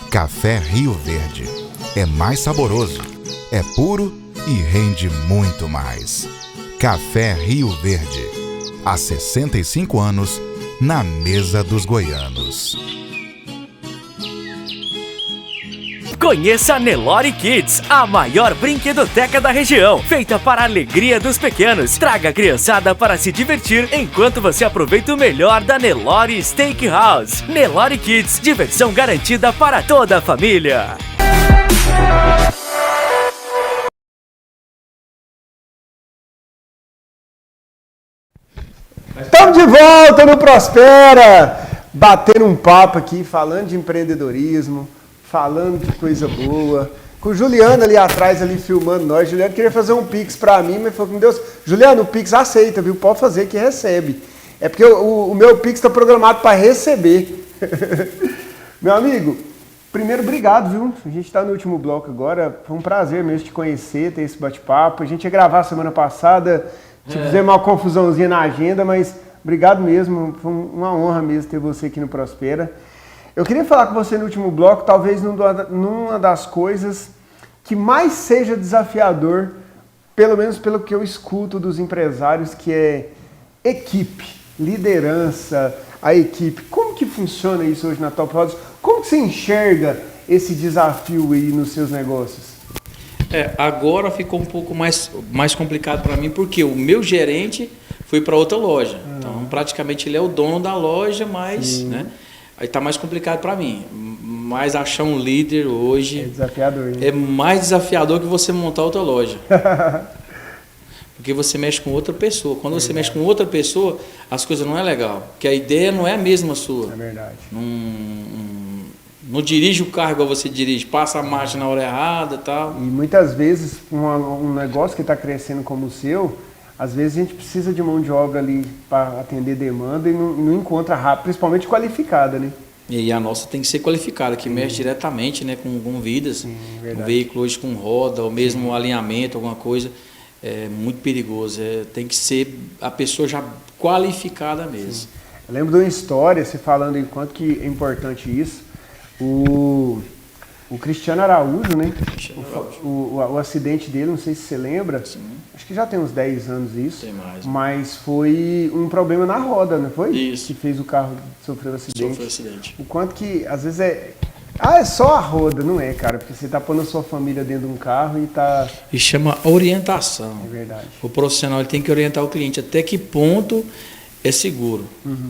Café Rio Verde é mais saboroso, é puro e rende muito mais. Café Rio Verde, há 65 anos, na mesa dos goianos. Conheça a Nelore Kids, a maior brinquedoteca da região, feita para a alegria dos pequenos. Traga a criançada para se divertir enquanto você aproveita o melhor da Nelore Steakhouse. Nelore Kids, diversão garantida para toda a família. Estamos de volta no Prospera, batendo um papo aqui, falando de empreendedorismo, falando de coisa boa, com o Juliano ali atrás, ali filmando nós. Juliano queria fazer um Pix pra mim, mas falou que Deus, Juliano, o Pix aceita, viu? Pode fazer que recebe. É porque o meu Pix está programado para receber. Meu amigo, primeiro, obrigado, viu? A gente está no último bloco agora, foi um prazer mesmo te conhecer, ter esse bate-papo. A gente ia gravar semana passada, fizemos uma confusãozinha na agenda, mas obrigado mesmo, foi uma honra mesmo ter você aqui no Prospera. Eu queria falar com você no último bloco, talvez numa das coisas que mais seja desafiador, pelo menos pelo que eu escuto dos empresários, que é equipe, liderança, a equipe. Como que funciona isso hoje na Top Rodas? Como que você enxerga esse desafio aí nos seus negócios? Agora ficou um pouco mais complicado para mim, porque o meu gerente foi para outra loja. Então, praticamente ele é o dono da loja, mas, né? Aí tá mais complicado para mim. Mas achar um líder hoje é desafiador, né? É mais desafiador que você montar outra loja. Porque você mexe com outra pessoa. Quando você mexe com outra pessoa, as coisas não é legal. Porque a ideia não é a mesma sua. É verdade. Não dirige o carro igual você dirige, passa a marcha na hora errada e tal. E muitas vezes um negócio que está crescendo como o seu, às vezes a gente precisa de mão de obra ali para atender demanda e não encontra rápido, principalmente qualificada, né? E a nossa tem que ser qualificada, que mexe diretamente, né, com vidas, um veículo hoje com roda, ou mesmo alinhamento, alguma coisa, é muito perigoso. Tem que ser a pessoa já qualificada mesmo. Sim. Eu lembro de uma história, você falando em quanto que é importante isso. O Cristiano Araújo, né? O acidente dele, não sei se você lembra. Sim. Acho que já tem uns 10 anos isso. Tem mais. Mas foi um problema na roda, não foi? Isso. Que fez o carro sofrer um acidente. Sofreu acidente. O quanto que, às vezes, é só a roda, não é, cara? Porque você tá pondo a sua família dentro de um carro e tá... E chama orientação. É verdade. O profissional ele tem que orientar o cliente até que ponto é seguro.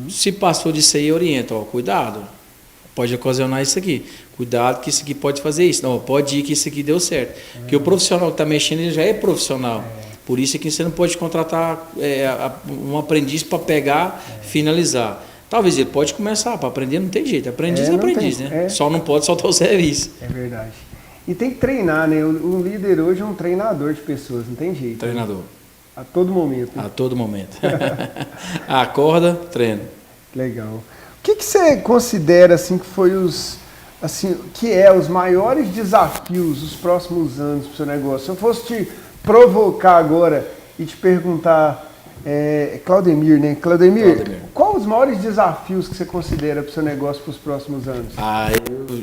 Se passou disso aí, orienta. Cuidado. Pode ocasionar isso aqui. Cuidado que isso aqui pode fazer isso. Não, pode ir que isso aqui deu certo. Porque o profissional que está mexendo, ele já é profissional. Por isso é que você não pode contratar um aprendiz para pegar, finalizar. Talvez ele pode começar, para aprender não tem jeito. Aprendiz é aprendiz, né? Só não pode soltar o serviço. É verdade. E tem que treinar, né? O líder hoje é um treinador de pessoas, não tem jeito. Treinador. Né? A todo momento. A todo momento. Acorda, treina. Legal. O que você considera assim que foi os maiores desafios dos próximos anos para o seu negócio? Se eu fosse te provocar agora e te perguntar, Claudemir, né? Claudemir, quais os maiores desafios que você considera para o seu negócio para os próximos anos?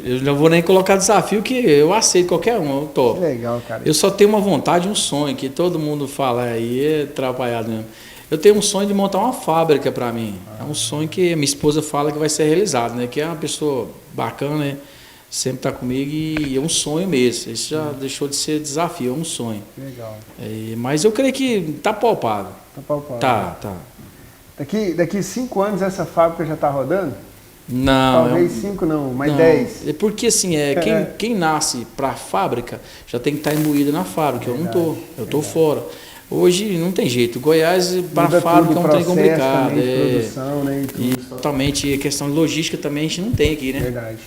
Eu não vou nem colocar desafio, que eu aceito qualquer um, eu topo. Legal, cara. Eu só tenho uma vontade, um sonho, que todo mundo fala aí, é atrapalhado mesmo. Eu tenho um sonho de montar uma fábrica para mim. É um sonho que minha esposa fala que vai ser realizado, né? Que é uma pessoa bacana, né? Sempre está comigo e é um sonho mesmo. Isso já deixou de ser desafio, é um sonho. Legal. Mas eu creio que está palpável. Está palpável. Tá. Daqui 5 anos essa fábrica já está rodando? Não. Talvez 5 não, mas 10. É porque assim, quem nasce para a fábrica já tem que estar imbuído na fábrica. Eu não estou, eu estou fora. Hoje não tem jeito. Goiás, para a fábrica, é um trem complicado. Produção, né, e totalmente, a questão de logística também a gente não tem aqui, né? Verdade.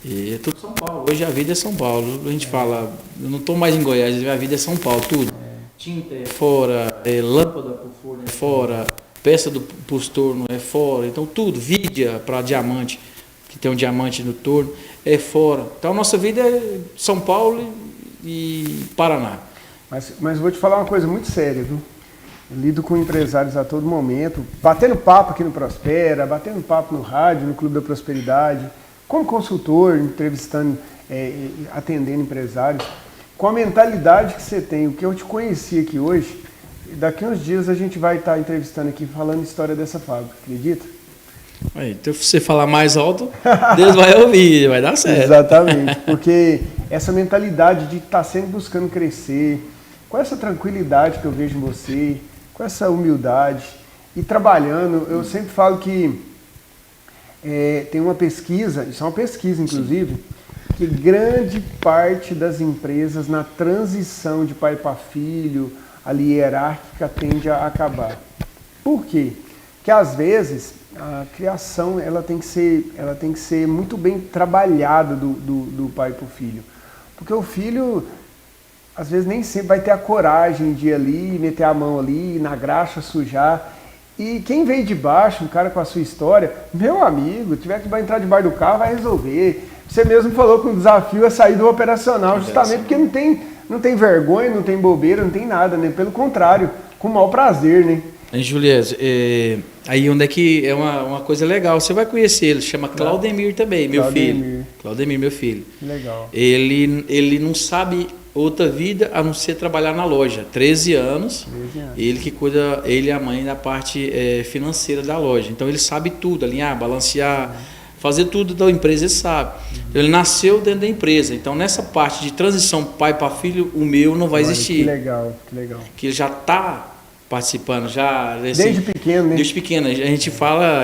E é tudo São Paulo. Hoje a vida é São Paulo. A gente fala, eu não estou mais em Goiás, a vida é São Paulo, tudo. Tinta é fora, lâmpada para o forno é fora, peça para os tornos é fora. Então tudo, vidia para diamante, que tem um diamante no torno, é fora. Então a nossa vida é São Paulo e Paraná. Mas vou te falar uma coisa muito séria, viu? Eu lido com empresários a todo momento, batendo papo aqui no Prospera, batendo papo no rádio, no Clube da Prosperidade, como consultor, entrevistando, atendendo empresários, com a mentalidade que você tem, o que eu te conheci aqui hoje, daqui a uns dias a gente vai estar entrevistando aqui, falando a história dessa fábrica, acredita? Então, se você falar mais alto, Deus vai ouvir, vai dar certo. Exatamente, porque essa mentalidade de estar sempre buscando crescer, com essa tranquilidade que eu vejo em você, com essa humildade e trabalhando. Eu sempre falo que tem uma pesquisa, isso é uma pesquisa inclusive, que grande parte das empresas na transição de pai para filho, ali hierárquica, tende a acabar. Por quê? Porque às vezes a criação ela tem que ser muito bem trabalhada do pai para o filho. Porque o filho, às vezes, nem sempre vai ter a coragem de ir ali, meter a mão ali, na graxa, sujar. E quem veio de baixo, um cara com a sua história, meu amigo, tiver que entrar debaixo do carro, vai resolver. Você mesmo falou que o desafio é sair do operacional, justamente porque não tem vergonha, não tem bobeira, não tem nada, né? Pelo contrário, com o maior prazer, né? Juliés, aí onde é que é uma coisa legal, você vai conhecer ele, chama Claudemir também, meu filho. Claudemir, meu filho. Legal. Ele não sabe outra vida a não ser trabalhar na loja. 13 anos. Ele que cuida, ele e a mãe, da parte financeira da loja. Então ele sabe tudo, alinhar, balancear, fazer tudo da empresa, ele sabe. Ele nasceu dentro da empresa. Então nessa parte de transição pai para filho, o meu não vai existir. Que legal, que legal. Que ele já está participando, já assim, desde pequeno, né? Desde pequeno. A gente fala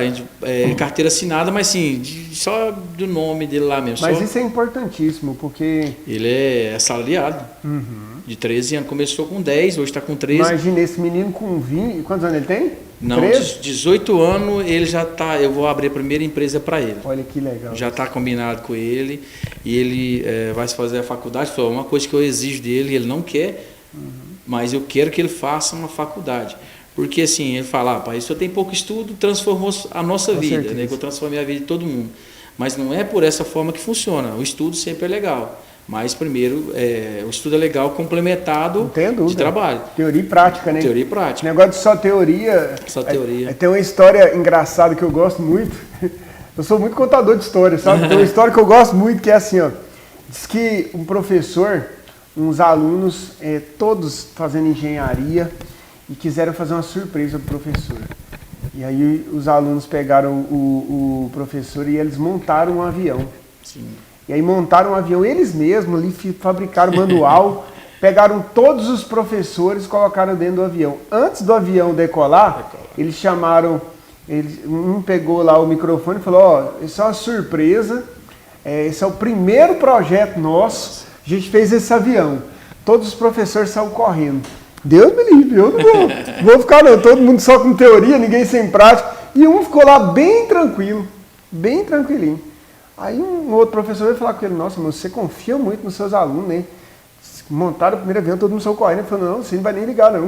carteira assinada, mas sim, só do nome dele lá mesmo. Mas só... isso é importantíssimo, porque... Ele é assalariado, de 13 anos. Começou com 10, hoje está com 13. Imagina, esse menino com 20... Quantos anos ele tem? Não, 18 anos, ele já está... Eu vou abrir a primeira empresa para ele. Olha que legal. Já está combinado com ele. E ele vai se fazer a faculdade. Foi uma coisa que eu exijo dele, ele não quer... Mas eu quero que ele faça uma faculdade. Porque assim, ele fala, pai, isso tem pouco estudo, transformou a nossa vida, né? Que eu transformei a vida de todo mundo. Mas não é por essa forma que funciona. O estudo sempre é legal. Mas primeiro, o estudo é legal complementado de trabalho. Teoria e prática, né? Teoria e prática. Negócio de só teoria. Só teoria. Tem uma história engraçada que eu gosto muito. Eu sou muito contador de histórias, sabe? Tem uma história que eu gosto muito, que é assim, ó. Diz que um professor... uns alunos, todos fazendo engenharia, e quiseram fazer uma surpresa para o professor. E aí os alunos pegaram o professor e eles montaram um avião. Sim. E aí montaram um avião eles mesmos, ali fabricaram manual, pegaram todos os professores e colocaram dentro do avião. Antes do avião decolar, eles chamaram, um pegou lá o microfone e falou, ó, isso é uma surpresa, esse é o primeiro projeto nosso. A gente fez esse avião. Todos os professores saíram correndo. Deus me livre, eu não vou ficar não. Todo mundo só com teoria, ninguém sem prática. E um ficou lá bem tranquilo, bem tranquilinho. Aí um outro professor veio falar com ele, nossa, mas você confia muito nos seus alunos, né? Montaram o primeiro avião, todo mundo saiu correndo. Ele falou, não, você não vai nem ligar, não.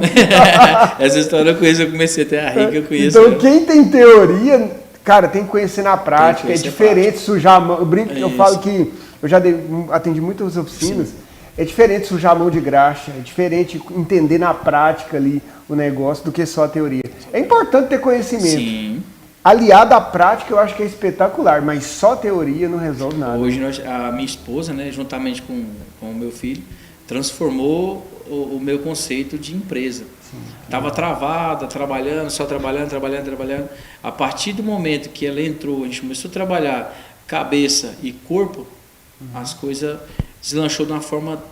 Essa história eu conheço, eu comecei até a rir, que eu conheço. Então quem tem teoria, cara, tem que conhecer na prática. É diferente sujar a mão. Eu falo que... Eu já atendi muitas oficinas, é diferente sujar a mão de graxa, é diferente entender na prática ali o negócio do que só a teoria. É importante ter conhecimento. Sim. Aliado à prática eu acho que é espetacular, mas só teoria não resolve nada. Hoje a minha esposa, né, juntamente com o meu filho, transformou o meu conceito de empresa. Estava travada, trabalhando. A partir do momento que ela entrou, a gente começou a trabalhar cabeça e corpo, as coisas deslanchou de uma forma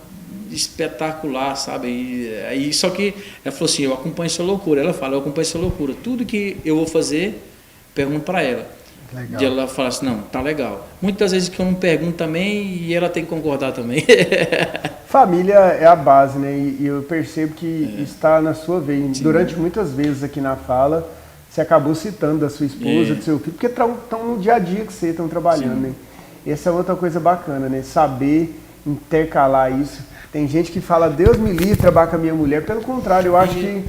espetacular, sabe? Aí, só que ela falou assim, eu acompanho essa loucura. Ela fala, eu acompanho essa loucura. Tudo que eu vou fazer, pergunto para ela. Legal. E ela fala assim, não, tá legal. Muitas vezes que eu não pergunto também e ela tem que concordar também. Família é a base, né? E eu percebo que está na sua veia. Durante muitas vezes aqui na fala, você acabou citando da sua esposa, do seu filho, porque estão no dia a dia que vocês estão trabalhando, né? Essa é outra coisa bacana, né? Saber intercalar isso. Tem gente que fala, Deus me livre trabalhar com a minha mulher. Pelo contrário, eu acho que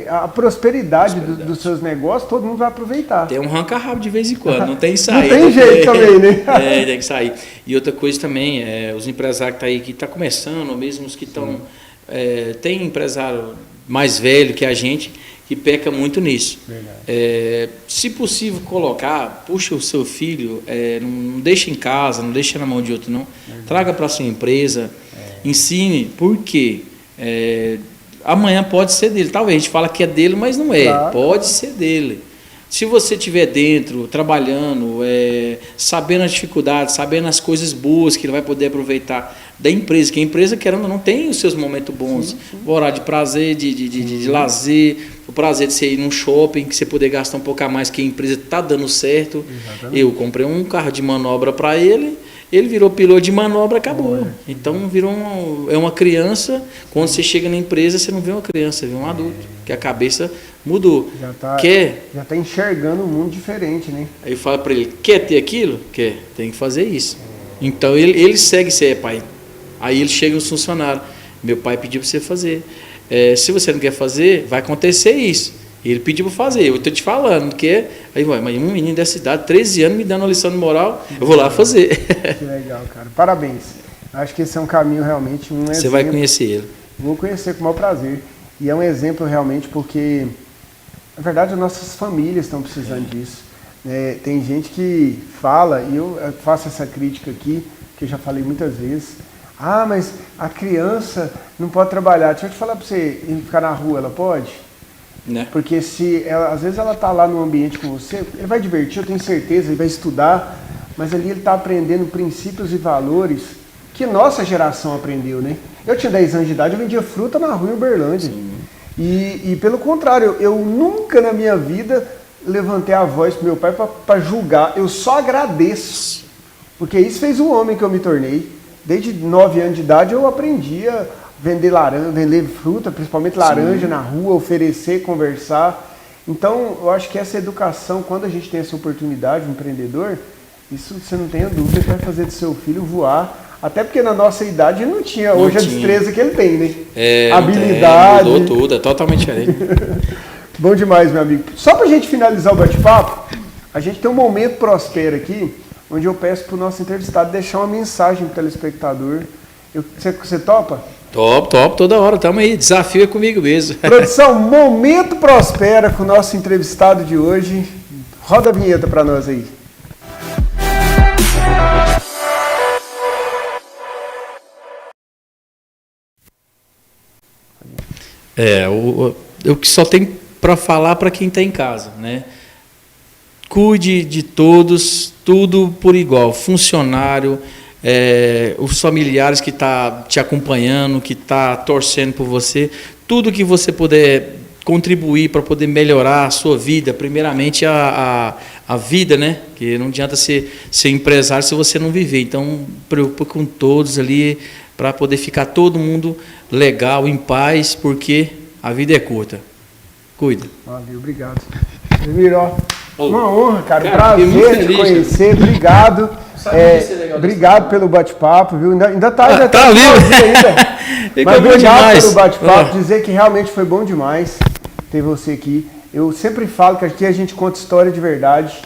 a prosperidade dos seus negócios, todo mundo vai aproveitar. Tem um arranca-rabo de vez em quando, não tem que sair. Não tem jeito também, né? Tem que sair. E outra coisa também, os empresários que estão aí, que estão começando, ou mesmo os que estão... tem empresário mais velho que a gente, que peca muito nisso. Se possível colocar, puxa o seu filho, não deixa em casa, não deixa na mão de outro, não. Traga para a sua empresa, ensine, por quê? Amanhã pode ser dele. Talvez a gente fala que é dele, mas não é. Claro. Pode ser dele. Se você estiver dentro, trabalhando, sabendo as dificuldades, sabendo as coisas boas que ele vai poder aproveitar da empresa, que a empresa, querendo ou não, tem os seus momentos bons. O horário de prazer, de lazer, o prazer de você ir num shopping, que você poder gastar um pouco a mais, que a empresa está dando certo. Exatamente. Eu comprei um carro de manobra para ele virou piloto de manobra, acabou. Então é uma criança. Quando você chega na empresa, você não vê uma criança, você vê um adulto, que a cabeça mudou. Já está enxergando um mundo diferente, né? Aí eu falo para ele, quer ter aquilo? Quer, tem que fazer isso. Então ele segue, pai. Aí ele chega nos funcionários, meu pai pediu para você fazer. Se você não quer fazer, vai acontecer isso. Ele pediu para fazer, eu estou te falando, que aí vai, mas um menino dessa idade, 13 anos, me dando uma lição de moral, eu vou lá fazer. Que legal, cara. Parabéns. Acho que esse é um caminho realmente, um exemplo. Você vai conhecer ele. Vou conhecer com o maior prazer. E é um exemplo realmente porque, na verdade, as nossas famílias estão precisando disso. Tem gente que fala, e eu faço essa crítica aqui, que eu já falei muitas vezes, mas a criança não pode trabalhar. Deixa eu te falar para você, ficar na rua, ela pode? Né? Porque às vezes ela está lá no ambiente com você, ele vai divertir, eu tenho certeza, ele vai estudar, mas ali ele está aprendendo princípios e valores que nossa geração aprendeu, né? Eu tinha 10 anos de idade, eu vendia fruta na rua em Uberlândia. E pelo contrário, eu nunca na minha vida levantei a voz para meu pai para julgar, eu só agradeço, porque isso fez o homem que eu me tornei. Desde 9 anos de idade eu aprendi a vender laranja, vender fruta, principalmente laranja na rua, oferecer, conversar. Então, eu acho que essa educação, quando a gente tem essa oportunidade, um empreendedor, isso você não tenha dúvida que vai fazer do seu filho voar. Até porque na nossa idade não tinha hoje a destreza que ele tem, né? Habilidade. Mudou tudo, é totalmente diferente. Bom demais, meu amigo. Só pra gente finalizar o bate-papo, a gente tem um Momento Prospera aqui, onde eu peço pro nosso entrevistado deixar uma mensagem pro telespectador. Você topa? Top, toda hora, tamo aí, desafio é comigo mesmo. Produção, Momento Prospera com o nosso entrevistado de hoje. Roda a vinheta para nós aí. Eu que só tenho para falar para quem está em casa, né? Cuide de todos, tudo por igual, funcionário, os familiares que tá te acompanhando, que tá torcendo por você, tudo que você puder contribuir para poder melhorar a sua vida, primeiramente a vida, né? Que não adianta ser empresário se você não viver. Então, preocupa com todos ali para poder ficar todo mundo legal, em paz, porque a vida é curta. Cuida. Valeu, obrigado. Emir, uma honra, cara. Prazer te conhecer. Obrigado. Obrigado pelo bate-papo, viu? Ainda tá ali. Mas obrigado pelo bate-papo. Dizer que realmente foi bom demais ter você aqui. Eu sempre falo que aqui a gente conta história de verdade.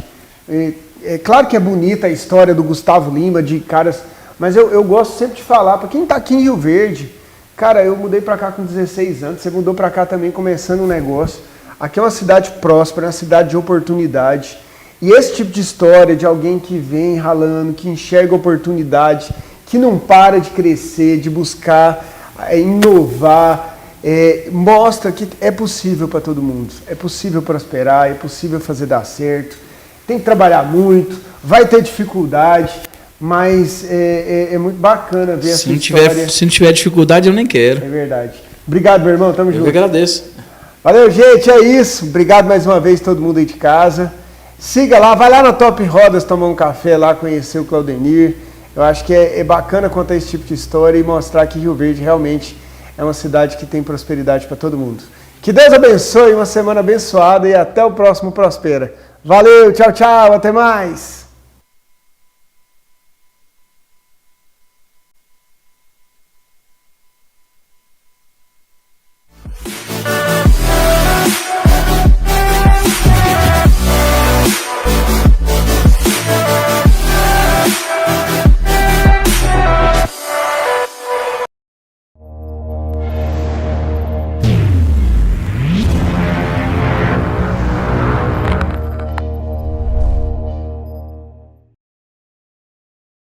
É claro que é bonita a história do Gustavo Lima, de caras, mas eu gosto sempre de falar, para quem está aqui em Rio Verde, cara, eu mudei para cá com 16 anos, você mudou para cá também começando um negócio. Aqui é uma cidade próspera, uma cidade de oportunidade. E esse tipo de história de alguém que vem ralando, que enxerga oportunidade, que não para de crescer, de buscar inovar, mostra que é possível para todo mundo. É possível prosperar, é possível fazer dar certo. Tem que trabalhar muito, vai ter dificuldade, mas é muito bacana ver essa história. Se não tiver dificuldade, eu nem quero. É verdade. Obrigado, meu irmão. Tamo junto. Eu que agradeço. Valeu, gente. É isso. Obrigado mais uma vez todo mundo aí de casa. Siga lá, vai lá na Top Rodas tomar um café lá, conhecer o Claudenir. Eu acho que é bacana contar esse tipo de história e mostrar que Rio Verde realmente é uma cidade que tem prosperidade para todo mundo. Que Deus abençoe, uma semana abençoada e até o próximo Prospera. Valeu, tchau, tchau, até mais!